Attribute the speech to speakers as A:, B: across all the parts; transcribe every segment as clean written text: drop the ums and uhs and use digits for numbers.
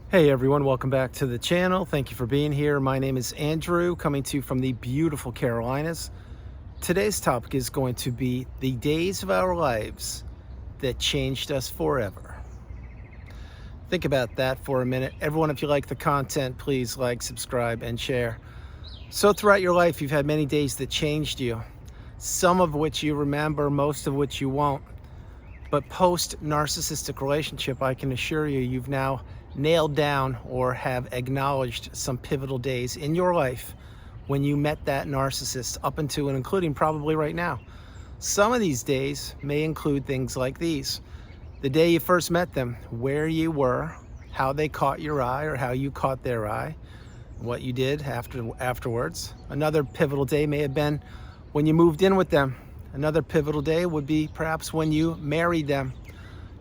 A: Hey everyone, welcome back to the channel. Thank you for being here. My name is Andrew, coming to you from the beautiful Carolinas. Today's topic is going to be the days of our lives that changed us forever. Think about that for a minute. Everyone, if you like the content, please like, subscribe, and share. So throughout your life, you've had many days that changed you, some of which you remember, most of which you won't. But post-narcissistic relationship, I can assure you, you've now nailed down or have acknowledged some pivotal days in your life when you met that narcissist, up until and including probably right now. Some of these days may include things like these: the day you first met them, where you were, how they caught your eye or how you caught their eye, what you did afterwards. Another pivotal day may have been when you moved in with them. Another pivotal day would be perhaps when you married them.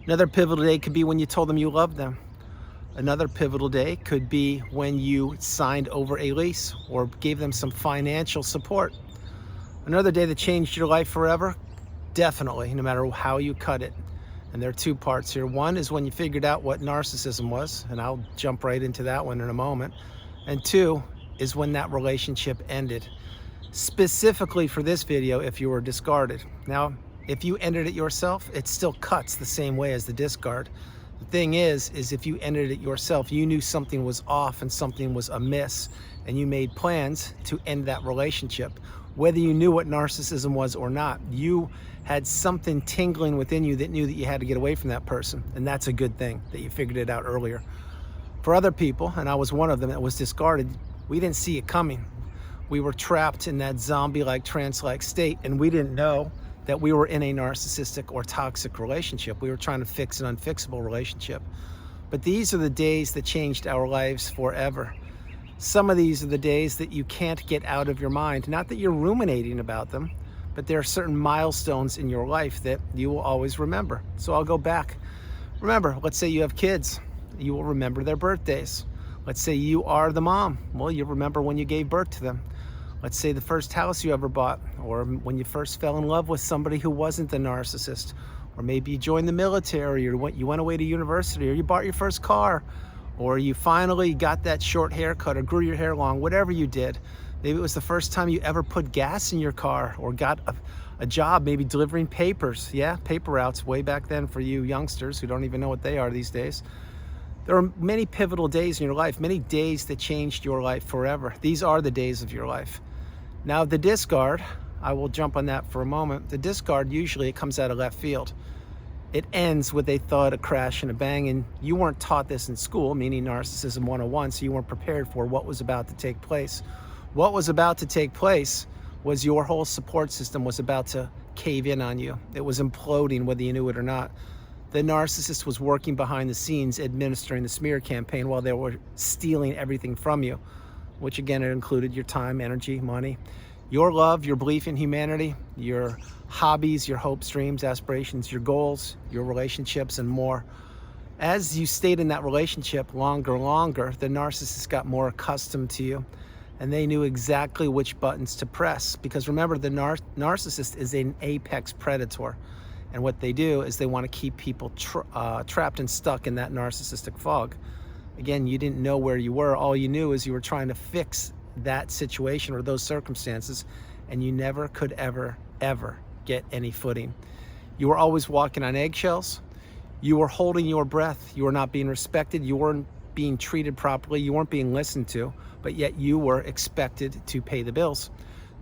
A: Another pivotal day could be when you told them you loved them. Another pivotal day could be when you signed over a lease or gave them some financial support. Another day that changed your life forever, definitely, no matter how you cut it. And there are two parts here. One is when you figured out what narcissism was, and I'll jump right into that one in a moment. And two is when that relationship ended. Specifically for this video, if you were discarded. Now, if you ended it yourself, it still cuts the same way as the discard. The thing is if you ended it yourself, you knew something was off and something was amiss, and you made plans to end that relationship. Whether you knew what narcissism was or not, you had something tingling within you that knew that you had to get away from that person. And that's a good thing that you figured it out earlier. For other people, and I was one of them that was discarded, we didn't see it coming. We were trapped in that zombie-like, trance-like state, and we didn't know that we were in a narcissistic or toxic relationship. We were trying to fix an unfixable relationship. But these are the days that changed our lives forever. Some of these are the days that you can't get out of your mind. Not that you're ruminating about them, but there are certain milestones in your life that you will always remember. So I'll go back. Remember, let's say you have kids. You will remember their birthdays. Let's say you are the mom. Well, you remember when you gave birth to them. Let's say the first house you ever bought, or when you first fell in love with somebody who wasn't the narcissist, or maybe you joined the military, or you went away to university, or you bought your first car, or you finally got that short haircut or grew your hair long, whatever you did. Maybe it was the first time you ever put gas in your car or got a job, maybe delivering papers. Yeah, paper routes way back then for you youngsters who don't even know what they are these days. There are many pivotal days in your life, many days that changed your life forever. These are the days of your life. Now, the discard, I will jump on that for a moment. The discard, usually it comes out of left field. It ends with a thud, a crash, and a bang, and you weren't taught this in school, meaning Narcissism 101, so you weren't prepared for what was about to take place. What was about to take place was your whole support system was about to cave in on you. It was imploding, whether you knew it or not. The narcissist was working behind the scenes, administering the smear campaign while they were stealing everything from you, which again, it included your time, energy, money, your love, your belief in humanity, your hobbies, your hopes, dreams, aspirations, your goals, your relationships, and more. As you stayed in that relationship longer, the narcissist got more accustomed to you, and they knew exactly which buttons to press. Because remember, the narcissist is an apex predator. And what they do is they want to keep people trapped and stuck in that narcissistic fog. Again, you didn't know where you were. All you knew is you were trying to fix that situation or those circumstances, and you never could ever get any footing. You were always walking on eggshells. You were holding your breath. You were not being respected. You weren't being treated properly. You weren't being listened to, but yet you were expected to pay the bills,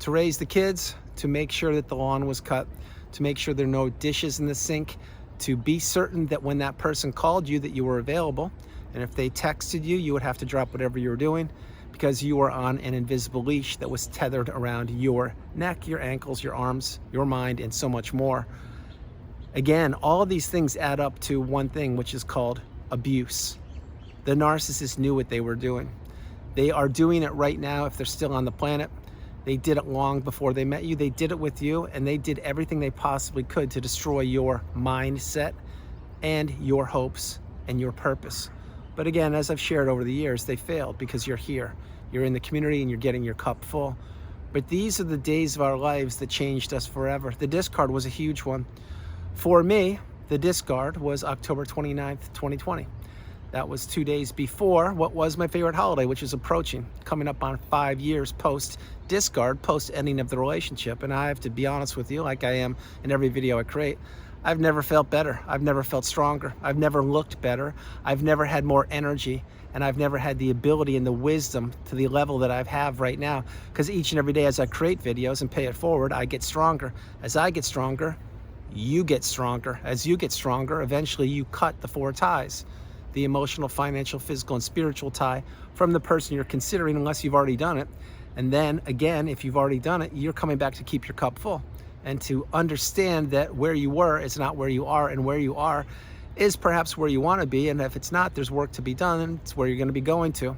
A: to raise the kids, to make sure that the lawn was cut, to make sure there are no dishes in the sink, to be certain that when that person called you that you were available. And if they texted you, you would have to drop whatever you were doing because you were on an invisible leash that was tethered around your neck, your ankles, your arms, your mind, and so much more. Again, all of these things add up to one thing, which is called abuse. The narcissist knew what they were doing. They are doing it right now if they're still on the planet. They did it long before they met you. They did it with you, and they did everything they possibly could to destroy your mindset and your hopes and your purpose. But again, as I've shared over the years, they failed because you're here. You're in the community and you're getting your cup full. But these are the days of our lives that changed us forever. The discard was a huge one. For me, the discard was October 29th, 2020. That was 2 days before what was my favorite holiday, which is approaching, coming up on 5 years post discard, post ending of the relationship. And I have to be honest with you, like I am in every video I create, I've never felt better. I've never felt stronger. I've never looked better. I've never had more energy, and I've never had the ability and the wisdom to the level that I have right now. Because each and every day as I create videos and pay it forward, I get stronger. As I get stronger, you get stronger. As you get stronger, eventually you cut the 4 ties: the emotional, financial, physical, and spiritual tie from the person you're considering, unless you've already done it. And then again, if you've already done it, you're coming back to keep your cup full and to understand that where you were is not where you are, and where you are is perhaps where you want to be. And if it's not, there's work to be done, and it's where you're going to be going to.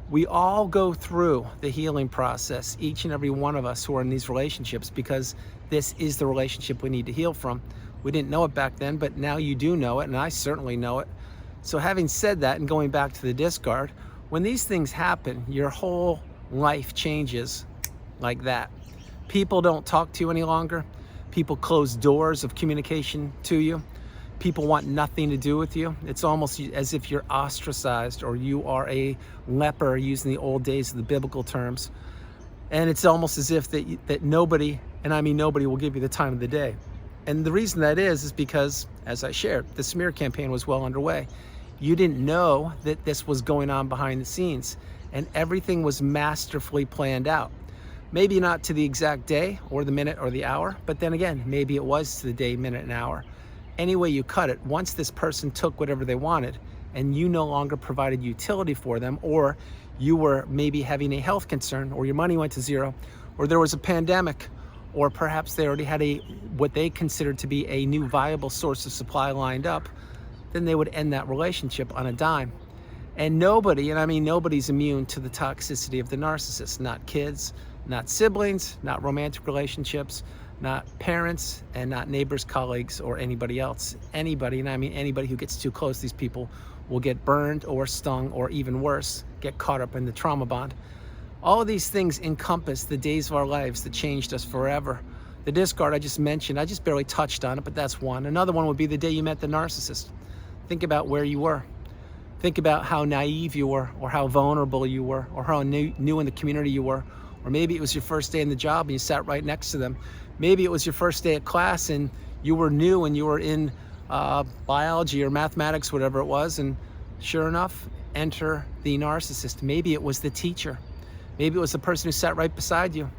A: We all go through the healing process, each and every one of us who are in these relationships, because this is the relationship we need to heal from. We didn't know it back then, but now you do know it, and I certainly know it. So having said that, and going back to the discard, when these things happen, your whole life changes like that. People don't talk to you any longer. People close doors of communication to you. People want nothing to do with you. It's almost as if you're ostracized, or you are a leper, using the old days of the biblical terms. And it's almost as if that nobody, and I mean nobody, will give you the time of the day. And the reason that is because, as I shared, the smear campaign was well underway. You didn't know that this was going on behind the scenes, and everything was masterfully planned out. Maybe not to the exact day or the minute or the hour, but then again, maybe it was to the day, minute, and hour. Any way you cut it, once this person took whatever they wanted and you no longer provided utility for them, or you were maybe having a health concern, or your money went to zero, or there was a pandemic, or perhaps they already had what they considered to be a new viable source of supply lined up, then they would end that relationship on a dime. And nobody, and I mean nobody's immune to the toxicity of the narcissist. Not kids, not siblings, not romantic relationships, not parents, and not neighbors, colleagues, or anybody else. Anybody, and I mean anybody who gets too close, these people will get burned or stung, or even worse, get caught up in the trauma bond. All of these things encompass the days of our lives that changed us forever. The discard I just mentioned, I just barely touched on it, but that's one. Another one would be the day you met the narcissist. Think about where you were. Think about how naive you were, or how vulnerable you were, or how new in the community you were. Or maybe it was your first day in the job and you sat right next to them. Maybe it was your first day at class and you were new and you were in biology or mathematics, whatever it was, and sure enough, enter the narcissist. Maybe it was the teacher. Maybe it was the person who sat right beside you.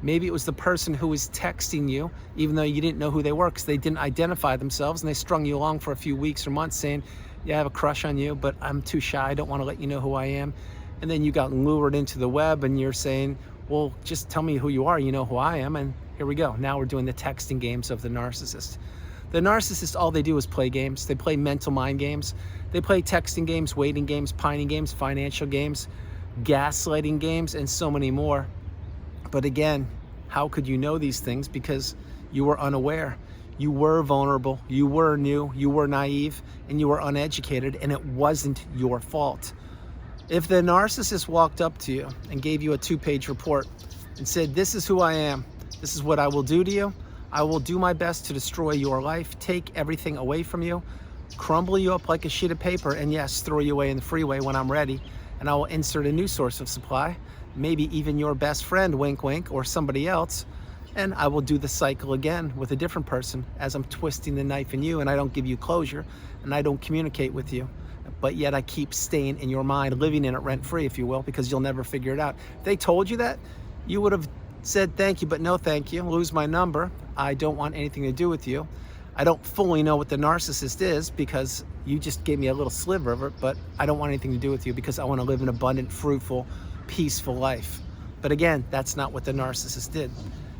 A: Maybe it was the person who was texting you, even though you didn't know who they were, because they didn't identify themselves, and they strung you along for a few weeks or months saying, yeah, I have a crush on you, but I'm too shy, I don't want to let you know who I am. And then you got lured into the web and you're saying, well, just tell me who you are, you know who I am, and here we go. Now we're doing the texting games of the narcissist. The narcissist, all they do is play games. They play mental mind games. They play texting games, waiting games, pining games, financial games, gaslighting games, and so many more. But again, how could you know these things? Because you were unaware. You were vulnerable, you were new, you were naive, and you were uneducated, and it wasn't your fault. If the narcissist walked up to you and gave you a 2-page report and said, this is who I am, this is what I will do to you, I will do my best to destroy your life, take everything away from you, crumble you up like a sheet of paper, and yes, throw you away in the freeway when I'm ready, and I will insert a new source of supply, maybe even your best friend, wink wink, or somebody else, and I will do the cycle again with a different person as I'm twisting the knife in you, and I don't give you closure, and I don't communicate with you. But yet I keep staying in your mind, living in it rent-free, if you will, because you'll never figure it out. If they told you that, you would have said thank you, but no thank you. Lose my number. I don't want anything to do with you. I don't fully know what the narcissist is, because you just gave me a little sliver of it, but I don't want anything to do with you because I want to live an abundant, fruitful, peaceful life. But again, that's not what the narcissist did.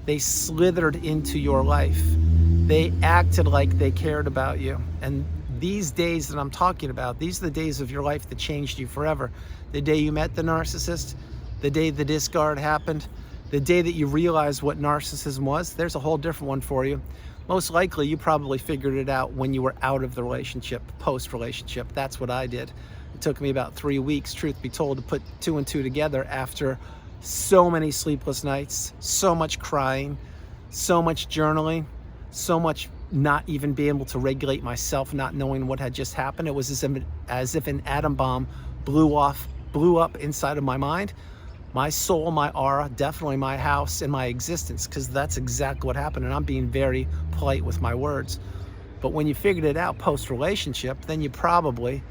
A: They slithered into your life. They acted like they cared about you. And these days that I'm talking about, these are the days of your life that changed you forever. The day you met the narcissist, the day the discard happened, the day that you realized what narcissism was, there's a whole different one for you. Most likely, you probably figured it out when you were out of the relationship, post-relationship. That's what I did. It took me about 3 weeks, truth be told, to put 2 and 2 together after so many sleepless nights, so much crying, so much journaling, so much not even be able to regulate myself, not knowing what had just happened. It was as if an atom bomb blew up inside of my mind, my soul, my aura, definitely my house and my existence, because that's exactly what happened. And I'm being very polite with my words. But when you figured it out post-relationship, then you probably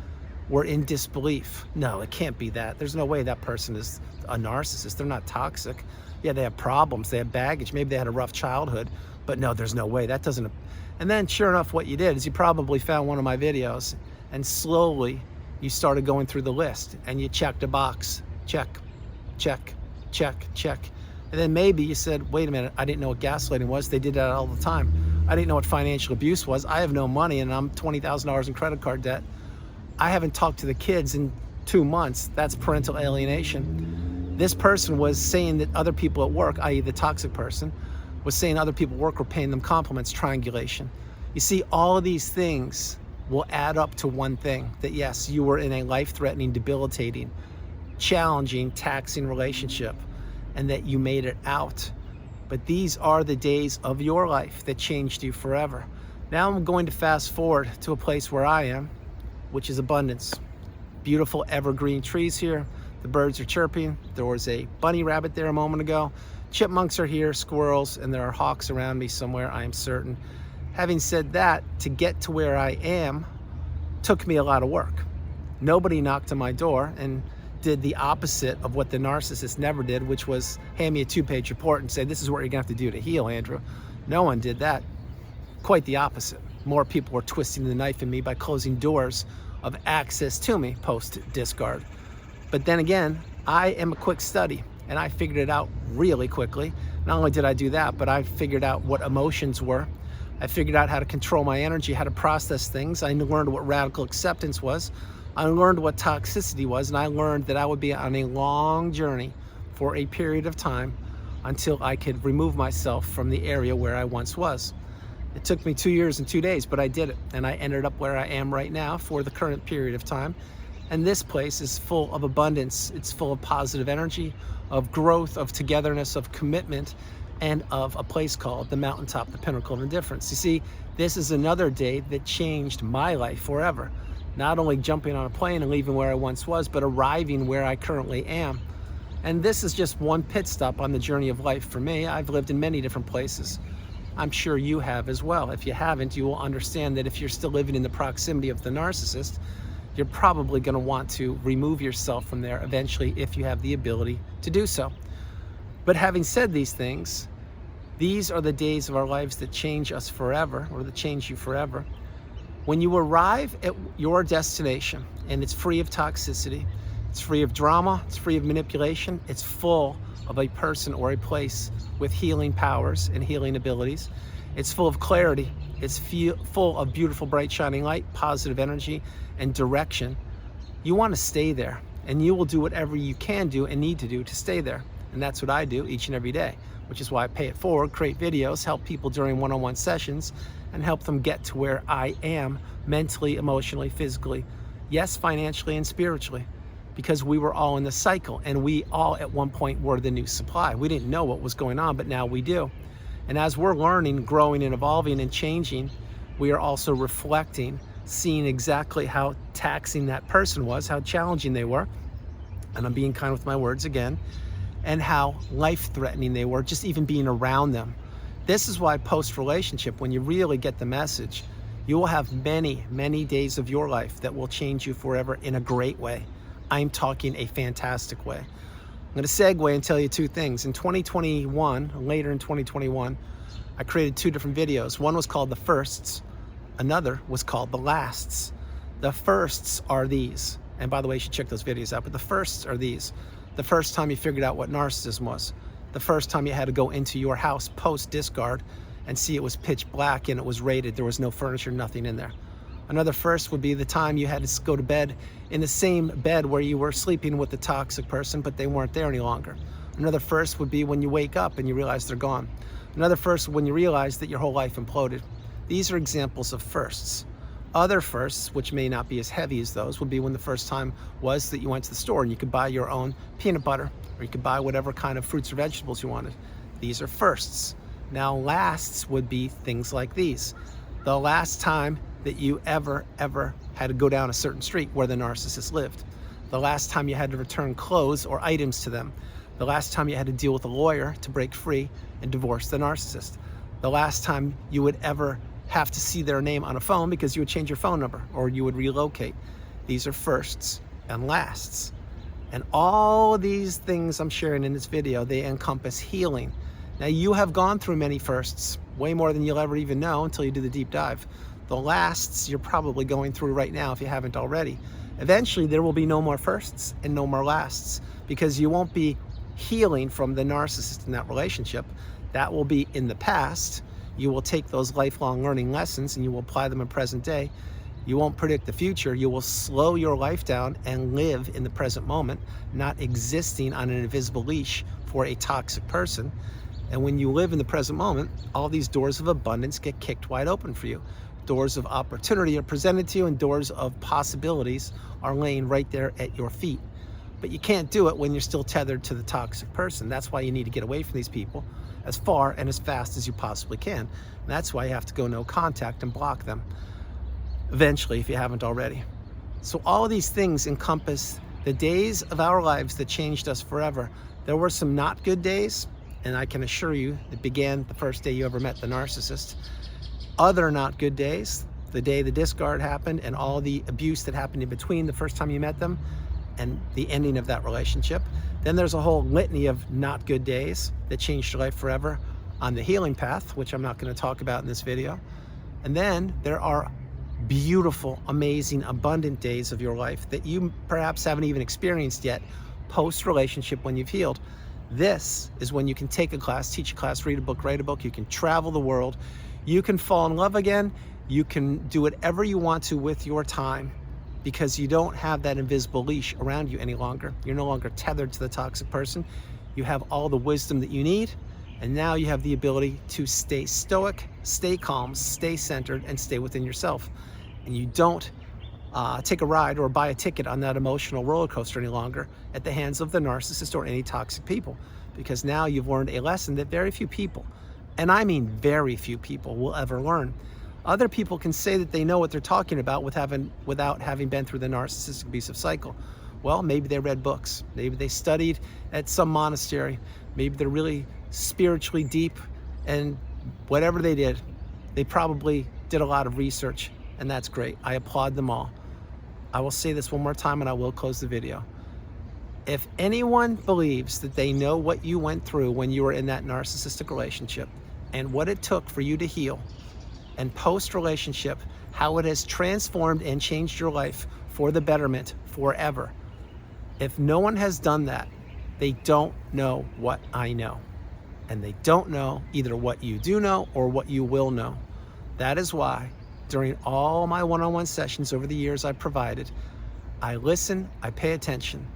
A: were in disbelief. No, it can't be that. There's no way that person is a narcissist. They're not toxic. Yeah, they have problems, they have baggage, maybe they had a rough childhood, but no, there's no way. That doesn't. And then sure enough, what you did is you probably found one of my videos, and slowly you started going through the list and you checked a box. Check, check, check, check. And then maybe you said, wait a minute, I didn't know what gaslighting was. They did that all the time. I didn't know what financial abuse was. I have no money and I'm $20,000 in credit card debt. I haven't talked to the kids in 2 months. That's parental alienation. This person was saying that other people at work, i.e. the toxic person, was saying other people at work were paying them compliments, triangulation. You see, all of these things will add up to one thing, that yes, you were in a life-threatening, debilitating, challenging, taxing relationship, and that you made it out. But these are the days of your life that changed you forever. Now I'm going to fast forward to a place where I am, which is abundance. Beautiful evergreen trees here. The birds are chirping. There was a bunny rabbit there a moment ago. Chipmunks are here, squirrels, and there are hawks around me somewhere, I am certain. Having said that, to get to where I am took me a lot of work. Nobody knocked on my door and did the opposite of what the narcissist never did, which was hand me a 2-page report and say, this is what you're gonna have to do to heal, Andrew. No one did that. Quite the opposite. More people were twisting the knife in me by closing doors of access to me post-discard. But then again, I am a quick study and I figured it out really quickly. Not only did I do that, but I figured out what emotions were. I figured out how to control my energy, how to process things. I learned what radical acceptance was. I learned what toxicity was, and I learned that I would be on a long journey for a period of time until I could remove myself from the area where I once was. It took me 2 years and 2 days, but I did it, and I ended up where I am right now for the current period of time. And this place is full of abundance. It's full of positive energy, of growth, of togetherness, of commitment, and of a place called the mountaintop, the pinnacle of indifference. You see, this is another day that changed my life forever. Not only jumping on a plane and leaving where I once was, but arriving where I currently am. And this is just one pit stop on the journey of life for me. I've lived in many different places. I'm sure you have as well. If you haven't, you will understand that if you're still living in the proximity of the narcissist, you're probably going to want to remove yourself from there eventually if you have the ability to do so. But having said these things, these are the days of our lives that change us forever, or that change you forever. When you arrive at your destination and it's free of toxicity, it's free of drama, it's free of manipulation, it's full of a person or a place with healing powers and healing abilities, it's full of clarity, it's full of beautiful, bright, shining light, positive energy, and direction, you want to stay there. And you will do whatever you can do and need to do to stay there. And that's what I do each and every day, which is why I pay it forward, create videos, help people during one-on-one sessions, and help them get to where I am mentally, emotionally, physically, yes, financially and spiritually, because we were all in the cycle and we all at one point were the new supply. We didn't know what was going on, but now we do. And as we're learning, growing and evolving and changing, we are also reflecting, seeing exactly how taxing that person was, how challenging they were, and I'm being kind with my words again, and how life-threatening they were, just even being around them. This is why post-relationship, when you really get the message, you will have many, many days of your life that will change you forever in a great way. I'm talking a fantastic way. I'm going to segue and tell you two things. In 2021, later in 2021, I created 2 different videos. One was called The Firsts, another was called The Lasts. The firsts are these, and by the way, you should check those videos out, but the firsts are these. The first time you figured out what narcissism was. The first time you had to go into your house post-discard and see it was pitch black and it was raided. There was no furniture, nothing in there. Another first would be the time you had to go to bed in the same bed where you were sleeping with the toxic person, but they weren't there any longer. Another first would be when you wake up and you realize they're gone. Another first when you realize that your whole life imploded. These are examples of firsts. Other firsts, which may not be as heavy as those, would be when the first time was that you went to the store and you could buy your own peanut butter, or you could buy whatever kind of fruits or vegetables you wanted. These are firsts. Now lasts would be things like these. The last time that you ever had to go down a certain street where the narcissist lived. The last time you had to return clothes or items to them. The last time you had to deal with a lawyer to break free and divorce the narcissist. The last time you would ever have to see their name on a phone because you would change your phone number or you would relocate. These are firsts and lasts. And all these things I'm sharing in this video, they encompass healing. Now, you have gone through many firsts, way more than you'll ever even know until you do the deep dive. The lasts you're probably going through right now if you haven't already. Eventually, there will be no more firsts and no more lasts because you won't be healing from the narcissist in that relationship. That will be in the past. You will take those lifelong learning lessons and you will apply them in present day. You won't predict the future. You will slow your life down and live in the present moment, not existing on an invisible leash for a toxic person. And when you live in the present moment, all these doors of abundance get kicked wide open for you. Doors of opportunity are presented to you and doors of possibilities are laying right there at your feet. But you can't do it when you're still tethered to the toxic person. That's why you need to get away from these people as far and as fast as you possibly can. And that's why you have to go no contact and block them eventually if you haven't already. So all of these things encompass the days of our lives that changed us forever. There were some not good days, and I can assure you it began the first day you ever met the narcissist. Other not good days, the day the discard happened and all the abuse that happened in between the first time you met them and the ending of that relationship. Then there's a whole litany of not good days that changed your life forever on the healing path, which I'm not going to talk about in this video. And then there are beautiful, amazing, abundant days of your life that you perhaps haven't even experienced yet post-relationship when you've healed. This is when you can take a class, teach a class, read a book, write a book. You can travel the world. You can fall in love again. You can do whatever you want to with your time because you don't have that invisible leash around you any longer. You're no longer tethered to the toxic person. You have all the wisdom that you need. And now you have the ability to stay stoic, stay calm, stay centered, and stay within yourself. And you don't take a ride or buy a ticket on that emotional roller coaster any longer at the hands of the narcissist or any toxic people. Because now you've learned a lesson that very few people, and I mean very few people, will ever learn. Other people can say that they know what they're talking about without having been through the narcissistic abusive cycle. Well, maybe they read books. Maybe they studied at some monastery. Maybe they're really spiritually deep, and whatever they did, they probably did a lot of research, and that's great. I applaud them all. I will say this one more time and I will close the video. If anyone believes that they know what you went through when you were in that narcissistic relationship and what it took for you to heal, and post-relationship, how it has transformed and changed your life for the betterment forever, if no one has done that, they don't know what I know. And they don't know either what you do know or what you will know. That is why during all my one-on-one sessions over the years I've provided, I listen, I pay attention,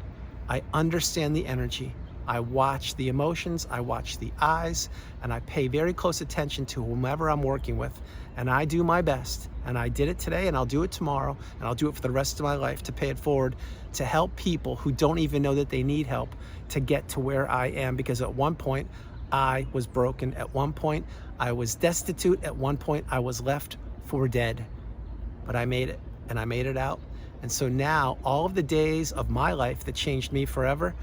A: I understand the energy, I watch the emotions, I watch the eyes, and I pay very close attention to whomever I'm working with. And I do my best, and I did it today, and I'll do it tomorrow, and I'll do it for the rest of my life to pay it forward, to help people who don't even know that they need help to get to where I am. Because at one point, I was broken. At one point, I was destitute. At one point, I was left for dead. But I made it, and I made it out. And so now, all of the days of my life that changed me forever,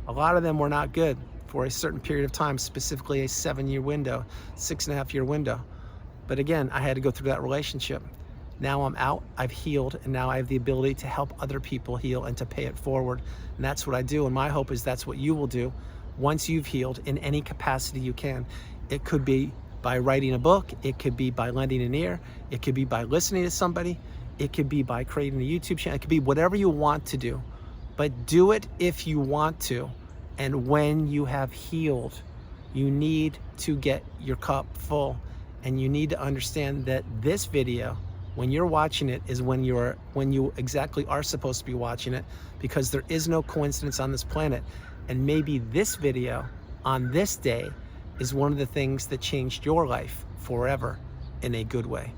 A: a lot of them were not good for a certain period of time, specifically a 7-year window, 6.5-year window. But again, I had to go through that relationship. Now I'm out, I've healed, and now I have the ability to help other people heal and to pay it forward. And that's what I do. And my hope is that's what you will do once you've healed in any capacity you can. It could be by writing a book. It could be by lending an ear. It could be by listening to somebody. It could be by creating a YouTube channel. It could be whatever you want to do. But do it if you want to. And when you have healed, you need to get your cup full. And you need to understand that this video, when you're watching it, is when you exactly are supposed to be watching it, because there is no coincidence on this planet. And maybe this video on this day is one of the things that changed your life forever in a good way.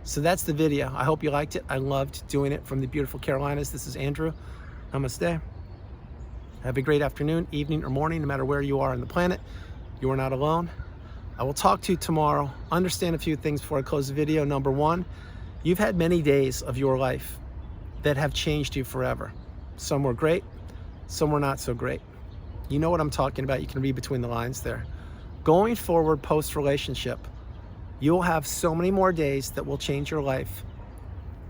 A: So that's the video. I hope you liked it. I loved doing it from the beautiful Carolinas. This is Andrew. Namaste. Have a great afternoon, evening, or morning, no matter where you are on the planet. You are not alone. I will talk to you tomorrow. Understand a few things before I close the video. Number one, you've had many days of your life that have changed you forever. Some were great, some were not so great. You know what I'm talking about. You can read between the lines there. Going forward post-relationship, you'll have so many more days that will change your life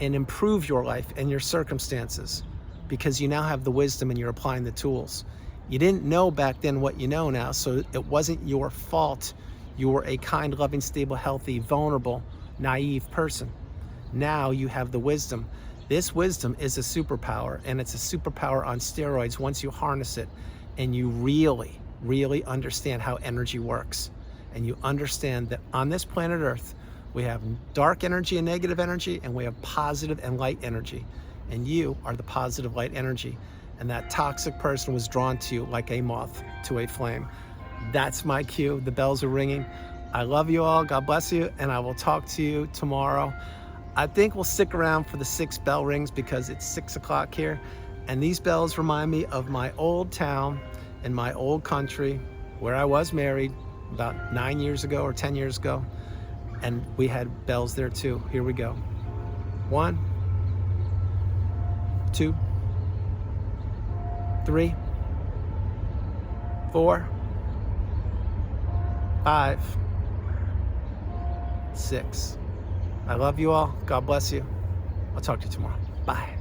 A: and improve your life and your circumstances, because you now have the wisdom and you're applying the tools. You didn't know back then what you know now, so it wasn't your fault. You were a kind, loving, stable, healthy, vulnerable, naive person. Now you have the wisdom. This wisdom is a superpower, and it's a superpower on steroids once you harness it and you really, really understand how energy works. And you understand that on this planet Earth, we have dark energy and negative energy, and we have positive and light energy. And you are the positive light energy. And that toxic person was drawn to you like a moth to a flame. That's my cue. The bells are ringing. I love you all. God bless you. And I will talk to you tomorrow. I think we'll stick around for the 6 bell rings because it's 6 o'clock here. And these bells remind me of my old town and my old country where I was married about 9 years ago or 10 years ago. And we had bells there too. Here we go. 1, 2, 3, 4, 5, 6. I love you all. God bless you. I'll talk to you tomorrow. Bye.